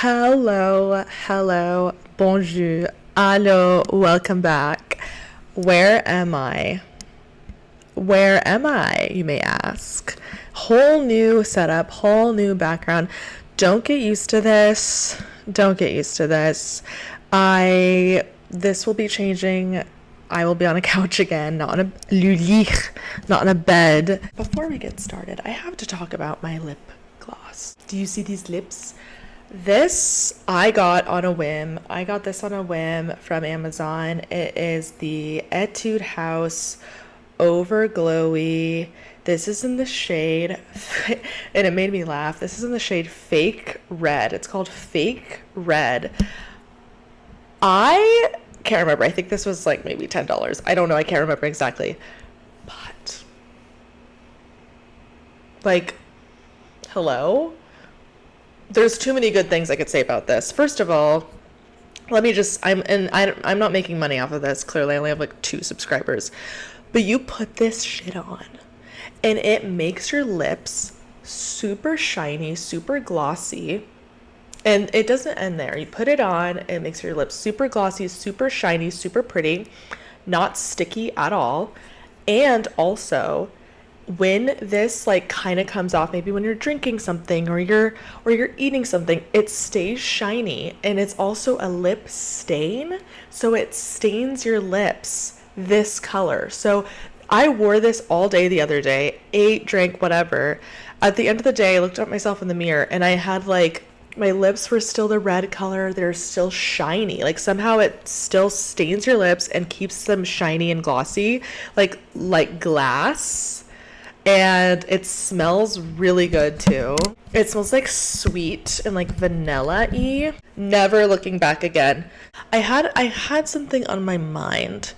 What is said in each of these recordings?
Hello, bonjour, allo, welcome back. Where am I? Where am I, you may ask? Whole new setup, whole new background. Don't get used to this. Don't get used to this. This will be changing. I will be on a couch again, not on a lit, not on a bed. Before we get started, I have to talk about my lip gloss. Do you see these lips? This I got on a whim. I got this on a whim from Amazon. It is the Etude House Over Glowy. This is in the shade, and it made me laugh. This is in the shade Fake Red. It's called Fake Red. I can't remember. I think this was like maybe $10. I don't know. I can't remember exactly. But, like, hello? There's too many good things I could say about this. First of all, I'm not making money off of this. Clearly, I only have like 2 subscribers. But you put this shit on and it makes your lips super shiny, super glossy. And it doesn't end there. You put it on, it makes your lips super glossy, super shiny, super pretty, not sticky at all. And also, when this like kind of comes off, maybe when you're drinking something or you're eating something, it stays shiny, and it's also a lip stain, so it stains your lips this color. So I wore this all day the other day, ate, drank, whatever. At the end of the day, I looked at myself in the mirror and I had like, my lips were still the red color. They're still shiny. Like somehow it still stains your lips and keeps them shiny and glossy, like glass. And it smells really good too. It smells like sweet and like vanilla-y. Never looking back again. I had something on my mind,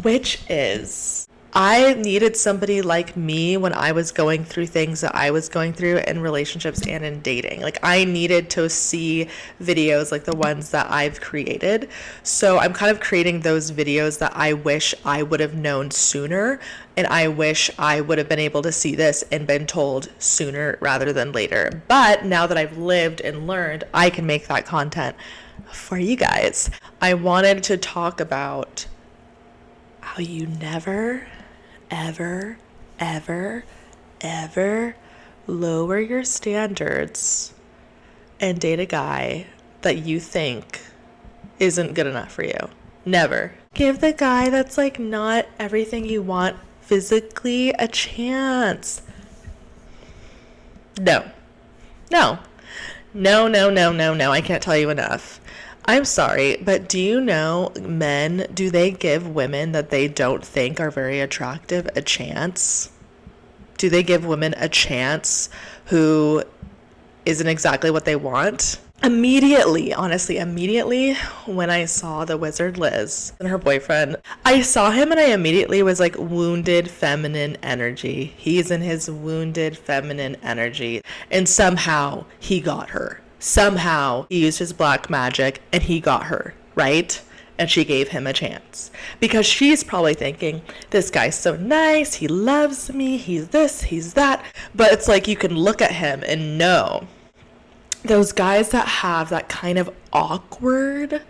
which is I needed somebody like me when I was going through things that I was going through in relationships and in dating. Like I needed to see videos like the ones that I've created. So I'm kind of creating those videos that I wish I would have known sooner. And I wish I would have been able to see this and been told sooner rather than later. But now that I've lived and learned, I can make that content for you guys. I wanted to talk about how you never, ever, ever, ever lower your standards and date a guy that you think isn't good enough for you. Never. Give the guy that's like not everything you want physically a chance. No. No. No, no, no, no, no. I can't tell you enough. I'm sorry, but do you know men, do they give women that they don't think are very attractive a chance? Do they give women a chance who isn't exactly what they want? Immediately, honestly, when I saw the wizard Liz and her boyfriend, I saw him and I immediately was like, wounded feminine energy. He's in his wounded feminine energy. And somehow he got her. Somehow he used his black magic and he got her, right? And she gave him a chance. Because she's probably thinking, this guy's so nice, he loves me, he's this, he's that. But it's like you can look at him and know. Those guys that have that kind of awkward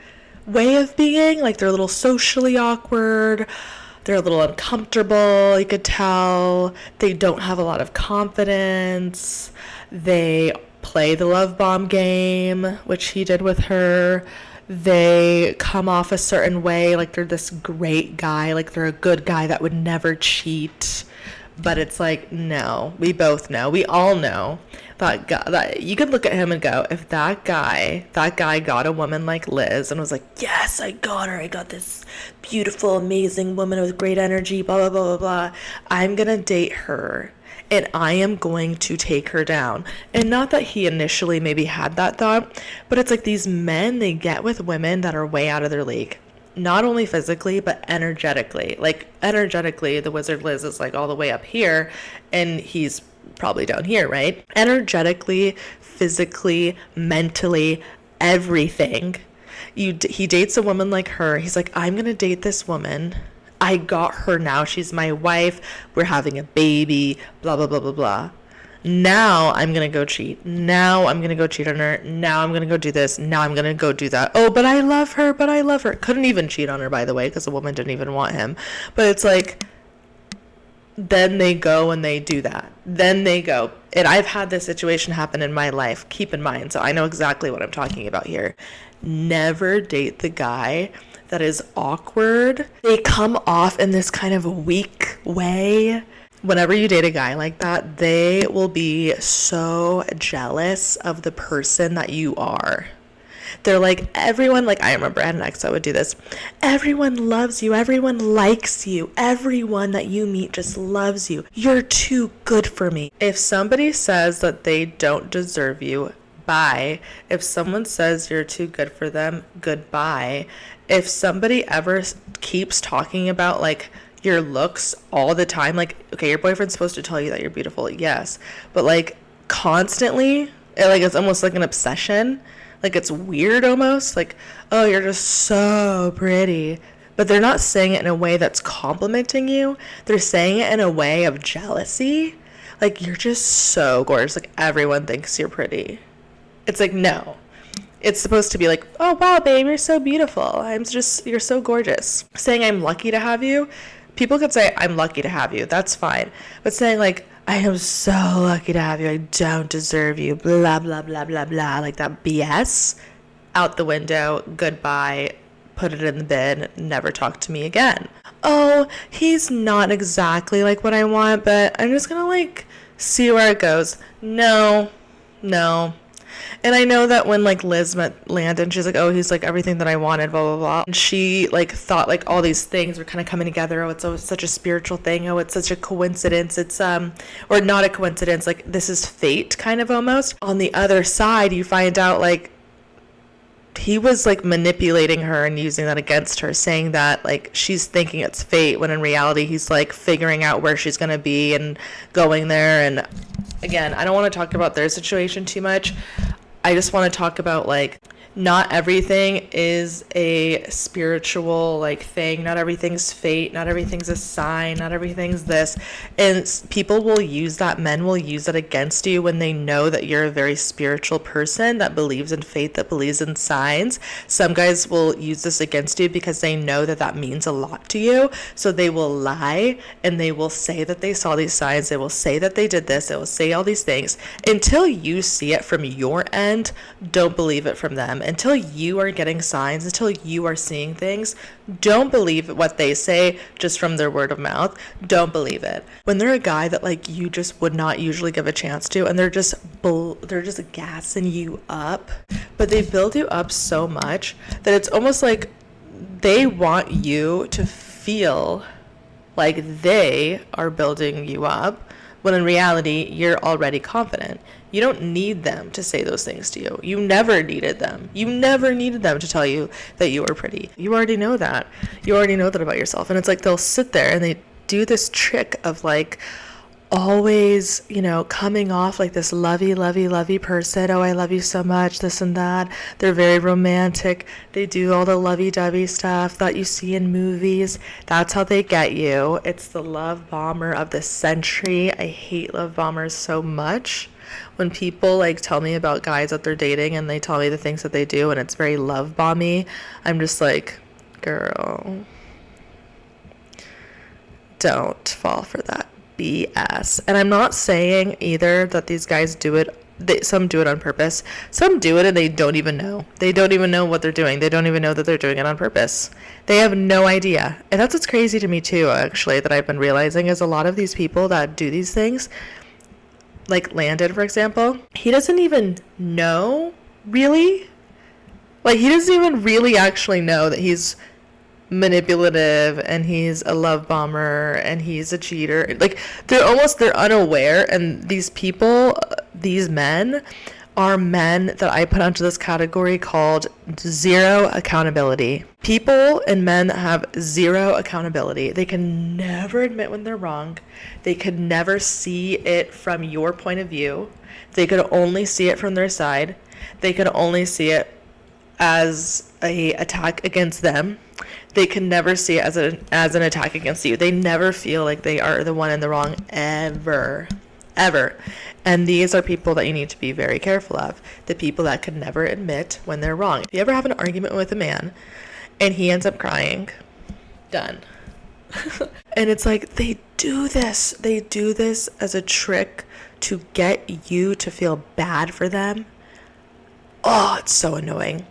way of being, like they're a little socially awkward, they're a little uncomfortable, you could tell. They don't have a lot of confidence. They play the love bomb game, which he did with her. They come off a certain way, like they're this great guy, like they're a good guy that would never cheat. But it's like, no, we both know, we all know that guy, that you could look at him and go, if that guy got a woman like Liz and was like, yes, I got her, I got this beautiful, amazing woman with great energy, blah, blah, blah, blah, blah, I'm gonna date her and I am going to take her down. And not that he initially maybe had that thought, but it's like these men, they get with women that are way out of their league. Not only physically, but energetically. Like, energetically, the Wizard Liz is like all the way up here, and he's probably down here, right? Energetically, physically, mentally, everything. He dates a woman like her. He's like, I'm going to date this woman. I got her now. She's my wife. We're having a baby, blah, blah, blah, blah, blah. Now I'm going to go cheat. Now I'm going to go cheat on her. Now I'm going to go do this. Now I'm going to go do that. Oh, but I love her. But I love her. Couldn't even cheat on her, by the way, because the woman didn't even want him. But it's like, then they go and they do that. Then they go. And I've had this situation happen in my life. Keep in mind. So I know exactly what I'm talking about here. Never date the guy that is awkward. They come off in this kind of weak way. Whenever you date a guy like that, they will be so jealous of the person that you are. They're like, everyone, like, I remember I had an ex that would do this. Everyone loves you. Everyone likes you. Everyone that you meet just loves you. You're too good for me. If somebody says that they don't deserve you, bye. If someone says you're too good for them, goodbye. If somebody ever keeps talking about, like, your looks all the time, like, okay, your boyfriend's supposed to tell you that you're beautiful, yes, but like constantly, like it's almost like an obsession, like it's weird almost, like, oh, you're just so pretty, but they're not saying it in a way that's complimenting you. They're saying it in a way of jealousy, like, you're just so gorgeous, like everyone thinks you're pretty. It's like, no, it's supposed to be like, oh wow, babe, you're so beautiful, you're so gorgeous. Saying I'm lucky to have you, people could say, I'm lucky to have you. That's fine. But saying, like, I am so lucky to have you. I don't deserve you. Blah, blah, blah, blah, blah. Like that BS. Out the window. Goodbye. Put it in the bin. Never talk to me again. Oh, he's not exactly like what I want, but I'm just going to, like, see where it goes. No. And I know that when, like, Liz met Landon, she's like, oh, he's, like, everything that I wanted, blah, blah, blah. And she, like, thought, like, all these things were kind of coming together. Oh, it's such a spiritual thing. Oh, it's such a coincidence. It's, or not a coincidence. Like, this is fate, kind of almost. On the other side, you find out, like, he was, like, manipulating her and using that against her, saying that, like, she's thinking it's fate, when in reality, he's, like, figuring out where she's going to be and going there. And, again, I don't want to talk about their situation too much. I just want to talk about, like, not everything is a spiritual, like, thing. Not everything's fate. Not everything's a sign. Not everything's this. And people will use that. Men will use that against you when they know that you're a very spiritual person that believes in fate, that believes in signs. Some guys will use this against you because they know that that means a lot to you. So they will lie and they will say that they saw these signs. They will say that they did this. They will say all these things. Until you see it from your end, don't believe it from them. Until you are getting signs, until you are seeing things, don't believe what they say just from their word of mouth. Don't believe it. When they're a guy that, like, you just would not usually give a chance to, and they're just gassing you up, but they build you up so much that it's almost like they want you to feel like they are building you up, when in reality, you're already confident. You don't need them to say those things to you. You never needed them. You never needed them to tell you that you were pretty. You already know that. You already know that about yourself. And it's like they'll sit there and they do this trick of, like, always, you know, coming off like this lovey person. Oh, I love you so much, this and that. They're very romantic. They do all the lovey-dovey stuff that you see in movies. That's how they get you. It's the love bomber of the century. I hate love bombers so much. When people, like, tell me about guys that they're dating and they tell me the things that they do and it's very love bomby, I'm just like, girl, don't fall for that BS. And I'm not saying either that these guys do it. Some do it on purpose. Some do it and they don't even know. They don't even know what they're doing. They don't even know that they're doing it on purpose. They have no idea. And that's what's crazy to me too, actually, that I've been realizing is a lot of these people that do these things, like Landon, for example, he doesn't even know, really. Like, he doesn't even really actually know that he's manipulative and he's a love bomber and he's a cheater. Like, they're unaware. And these people, these men, are men that I put onto this category called zero accountability. People and men that have zero accountability. They can never admit when they're wrong. They could never see it from your point of view. They could only see it from their side. They could only see it as a attack against them. They can never see it as an attack against you. They never feel like they are the one in the wrong, ever. ever. And these are people that you need to be very careful of. The people that can never admit when they're wrong. If you ever have an argument with a man and he ends up crying, done. And it's like, they do this as a trick to get you to feel bad for them. Oh, it's so annoying.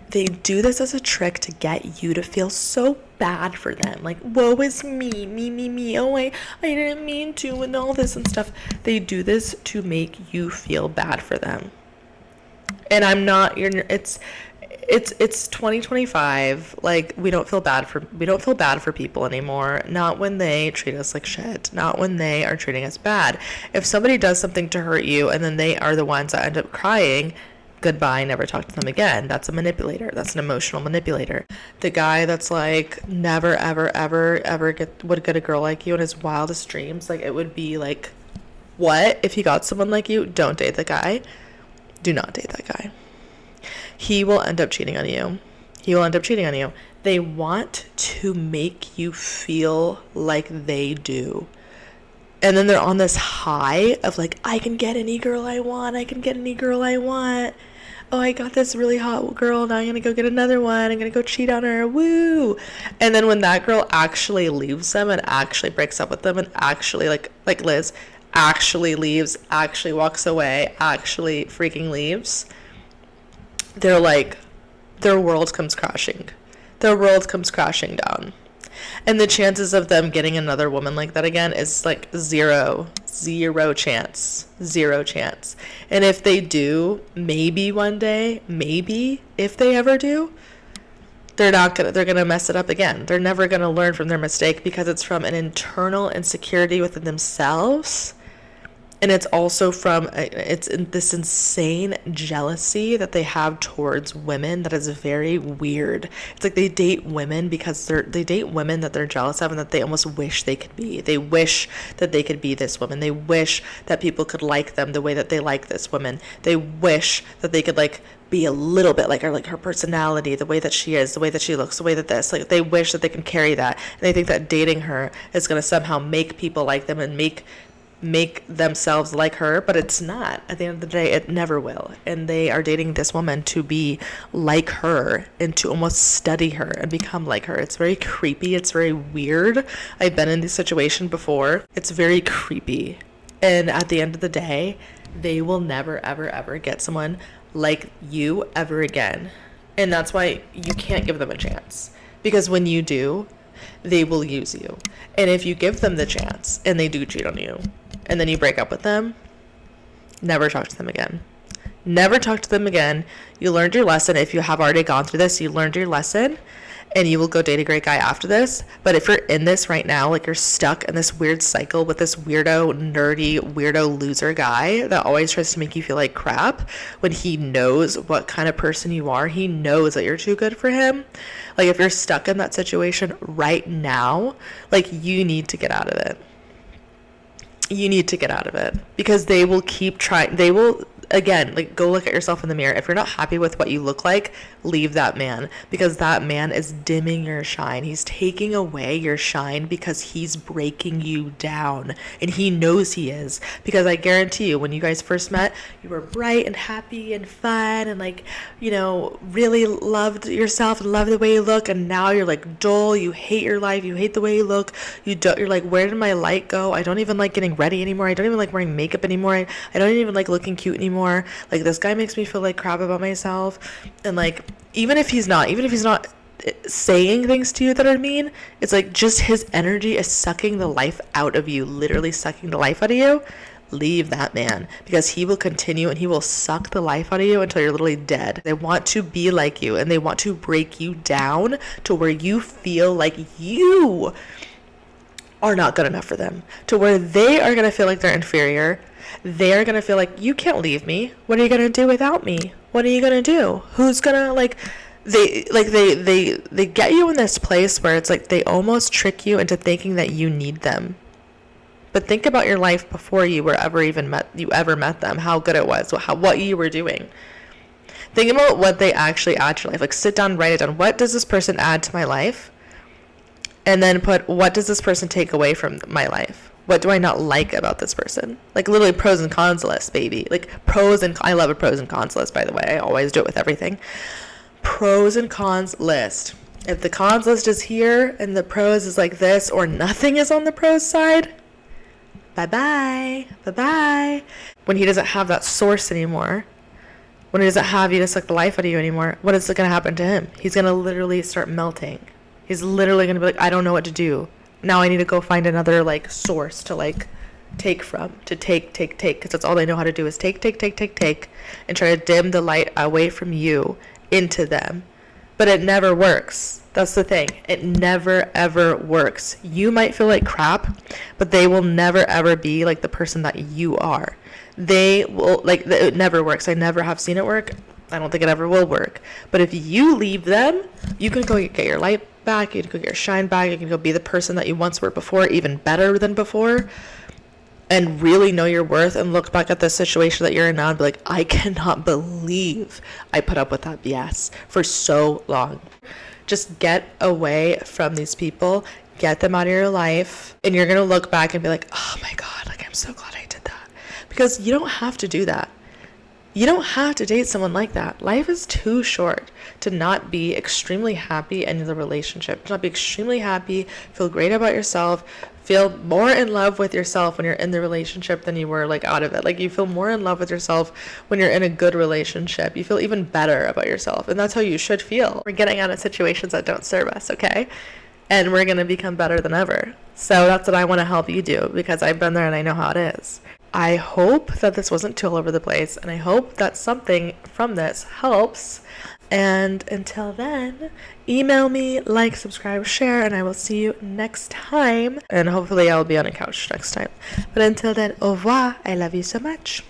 They do this as a trick to get you to feel so bad for them. Like, woe is me. Oh, I didn't mean to, and all this and stuff. They do this to make you feel bad for them. And I'm not, it's 2025. Like, we don't feel bad for people anymore. Not when they treat us like shit. Not when they are treating us bad. If somebody does something to hurt you and then they are the ones that end up crying, goodbye, never talk to them again. That's a manipulator. That's an emotional manipulator. The guy that's like never ever would get a girl like you in his wildest dreams. Like, it would be like, what? If he got someone like you, don't date the guy. Do not date that guy. He will end up cheating on you. They want to make you feel like they do. And then they're on this high of like, I can get any girl I want. Oh, I got this really hot girl. Now I'm going to go get another one. I'm going to go cheat on her. Woo. And then when that girl actually leaves them and actually breaks up with them and actually, like Liz, actually leaves, actually walks away, actually freaking leaves, they're like, their world comes crashing down. And the chances of them getting another woman like that again is like zero chance. And if they do, maybe one day, if they ever do, they're gonna mess it up again. They're never gonna learn from their mistake because it's from an internal insecurity within themselves. And it's also from it's this insane jealousy that they have towards women that is very weird. It's like they date women because they date women that they're jealous of and that they almost wish they could be. They wish that they could be this woman. They wish that people could like them the way that they like this woman. They wish that they could like be a little bit like her personality, the way that she is, the way that she looks, the way that this. Like, they wish that they can carry that. And they think that dating her is going to somehow make people like them and make themselves like her, but it's not. At the end of the day, it never will. And they are dating this woman to be like her and to almost study her and become like her. It's very creepy. It's very weird. I've been in this situation before. It's very creepy. And at the end of the day, they will never, ever get someone like you ever again. And that's why you can't give them a chance. Because when you do, they will use you. And if you give them the chance and they do cheat on you, and then you break up with them, never talk to them again. You learned your lesson. If you have already gone through this, you learned your lesson, and you will go date a great guy after this. But if you're in this right now, like you're stuck in this weird cycle with this weirdo loser guy that always tries to make you feel like crap, when he knows what kind of person you are, he knows that you're too good for him. Like, if you're stuck in that situation right now, like, you need to get out of it. Because they will keep trying. They will, again, like, go look at yourself in the mirror. If you're not happy with what you look like, leave that man, because that man is dimming your shine. He's taking away your shine because he's breaking you down, and he knows he is. Because I guarantee you, when you guys first met, you were bright and happy and fun and, like, you know, really loved yourself and loved the way you look. And now you're like dull. You hate your life. You hate the way you look. You're like, where did my light go? I don't even like getting ready anymore. I don't even like wearing makeup anymore. I don't even like looking cute anymore. Like, this guy makes me feel like crap about myself. And, like, even if he's not saying things to you that are mean, it's like just his energy is sucking the life out of you, literally sucking the life out of you. Leave that man, because he will continue and he will suck the life out of you until you're literally dead. They want to be like you, and they want to break you down to where you feel like you are not good enough for them, to where they are going to feel like they're inferior. They're going to feel like, you can't leave me. What are you going to do without me? What are you going to do? Who's going to, like, they get you in this place where it's like they almost trick you into thinking that you need them. But think about your life before you ever met them, how good it was, what you were doing. Think about what they actually add to your life. Like, sit down, write it down. What does this person add to my life? And then put, what does this person take away from my life? what do I not like about this person? Like literally pros and cons list, baby. Like I love a pros and cons list, by the way. I always do it with everything. Pros and cons list. If the cons list is here and the pros is like this, or nothing is on the pros side, bye-bye. Bye-bye. When he doesn't have that source anymore, when he doesn't have you to suck the life out of you anymore, what is going to happen to him? He's going to literally start melting. He's literally going to be like, I don't know what to do. Now I need to go find another, like, source to, like, take from. To take. Because that's all they know how to do is take. And try to dim the light away from you into them. But it never works. That's the thing. It never, ever works. You might feel like crap, but they will never, ever be like the person that you are. They will, like, it never works. I never have seen it work. I don't think it ever will work. But if you leave them, you can go get your light back. You can go get your shine back. You can go be the person that you once were before, even better than before, and really know your worth and look back at the situation that you're in now and be like, I cannot believe I put up with that BS for so long. Just get away from these people, get them out of your life, and you're going to look back and be like, oh my God, like, I'm so glad I did that. Because you don't have to do that. You don't have to date someone like that. Life is too short to not be extremely happy in the relationship, to not be extremely happy, feel great about yourself, feel more in love with yourself when you're in the relationship than you were, like, out of it. Like, you feel more in love with yourself when you're in a good relationship. You feel even better about yourself, and that's how you should feel. We're getting out of situations that don't serve us, okay? And we're going to become better than ever. So that's what I want to help you do, because I've been there and I know how it is. I hope that this wasn't too all over the place, and I hope that something from this helps. And until then, email me, like, subscribe, share, and I will see you next time. And hopefully I'll be on a couch next time. But until then, au revoir. I love you so much.